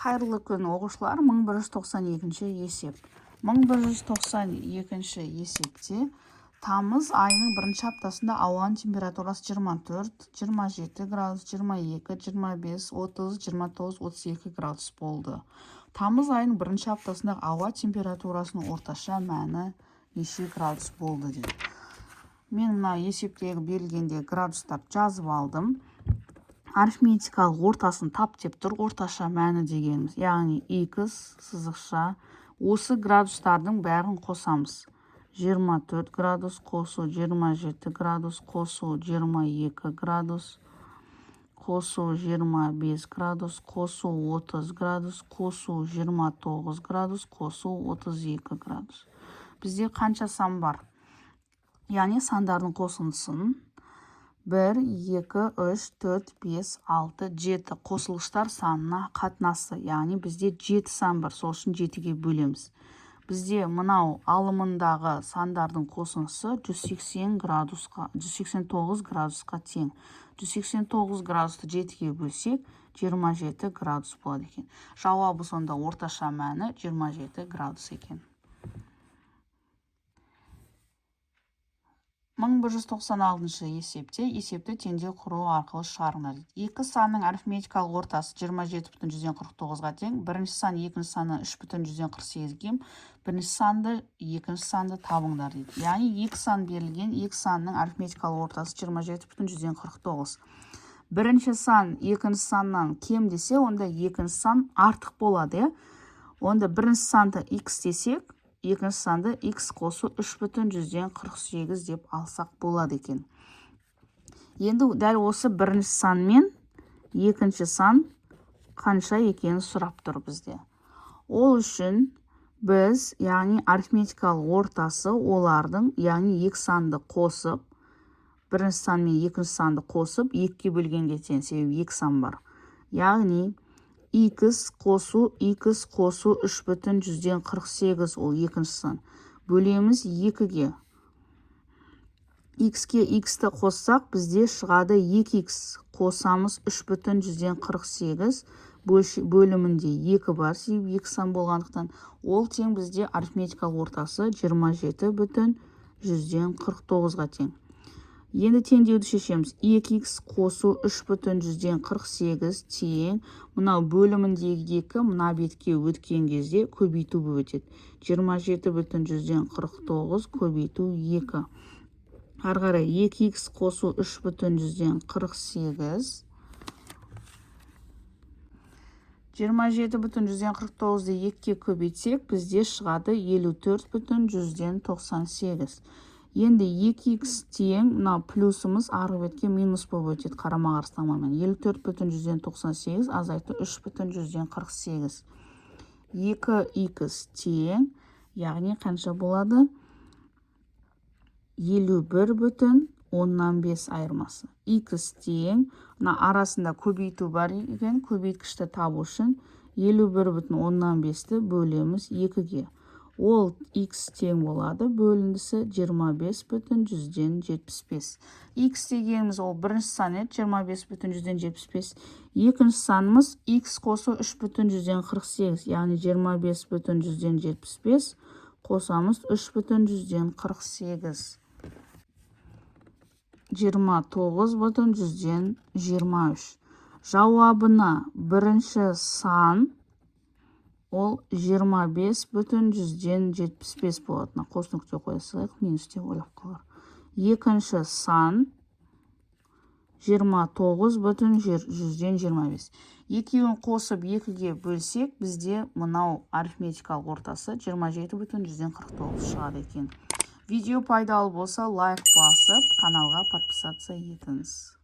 Қайырлы күн оқушылар, 1192 есеп. 1192 есепте тамыз айының бірінші аптасында ауаның температурасы 24, 27 градус, 22, 25, 30, 29, 32 градус болды. Тамыз айының бірінші аптасында ауа температурасының орташа мәні неше градус болды дейді. Мен мына есептегі берілгенде градустап жазып алдым. Арифметикалық ортасын тап деп тұр, орташа мәні дегеніміз. Яғни x сызықша осы градустардың бәрін қосамыз. 24 градус қосу 27 градус қосу 22 градус қосу 25 градус қосу 30 градус қосу 29 градус қосу 32 градус. Бізде қанша сан бар? Яғни сандардың қосындысын 1, 2, 3, 4, 5, 6, 7 қосылғыштар санына қатынасы. Яғни бізде 7 сан бар, сол үшін 7-ге бөлеміз. Бізде мынау алымындағы сандардың қосындысы 189 градусқа тең. 189 градусты 7-ге бөлсек, 27 градус болады екен. Жауабы сонда орташа мәні 27 градус екен. 1196 есепті теңдеу құру арқылы шығарыңдар. Екі санның арифметикалық ортасы 27,49-ға тең. Бірінші сан екінші санның 3,48-ге, бірінші санды екінші санды табыңдар дейді. Яғни екі сан берілген, екі санның арифметикалық ортасы 27,49. Бірінші сан екінші саннан кем десе, онда екінші сан артық болады. Онда бірінші санды x десек, екінші санды x қосу 3,48 деп алсақ болады екен. Енді дәл осы бірінші сан мен екінші сан қанша екенін сұрап тұр бізде. Ол үшін біз, яғни арифметикалық ортасы олардың, яғни екі санды қосып, бірінші сан мен екінші санды қосып, 2-ге бөлгенге тең, себебі екі сан бар. Яғни x қосу 3,48 ол екінші сан. Бөлеміз 2-ге. X-ке x-ті қоссақ, бізде шығады 2x. Қосамыз 3,48. Бөлімінде 2 бар, себебі 2 сан болғандықтан. Ол тең бізде арифметикалық ортасы 27,49-ға тең. Енді теңдеуді шешеміз. 2x қосу 3,48 тең. Мынау бөліміндегі 2, мына бетке өткен кезде көбейту болып өтеді. 27,49 көбейту 2. Ары қарай 2x қосу 3,48. 27,49-ды 2-ге көбейтсек, бізде шығады 54,98. Енді 2x тең, мына плюсымыз арғы бетке минус болып өтеді қарама-қарсы таңбамен. 54,98 азайту 3,48. 2x тең, яғни қанша болады? 51,15 айырмасы. X тең, мына арасында көбейту бар екен, көбейткішті табу үшін 51,15-ті бөлеміз 2-ге. Ол x тең болады, бөліндісі 25,75. X дегеніміз ол бірінші сан еді, 25,75. Екінші санымыз x қосу 3,48, яғни 25,75 қосамыз 3,48. 29,23. Жауабына бірінші сан ол 25,75 болады. Қос нүкте қойсақ, минус деп ойлап қалар. Екінші сан 29,25. Екеуін қосып 2-ге бөлсек, бізде мынау арифметикалық ортасы 27,49 шығады екен. Видео пайдалы болса, лайк басып, каналға подписаться етіңіз.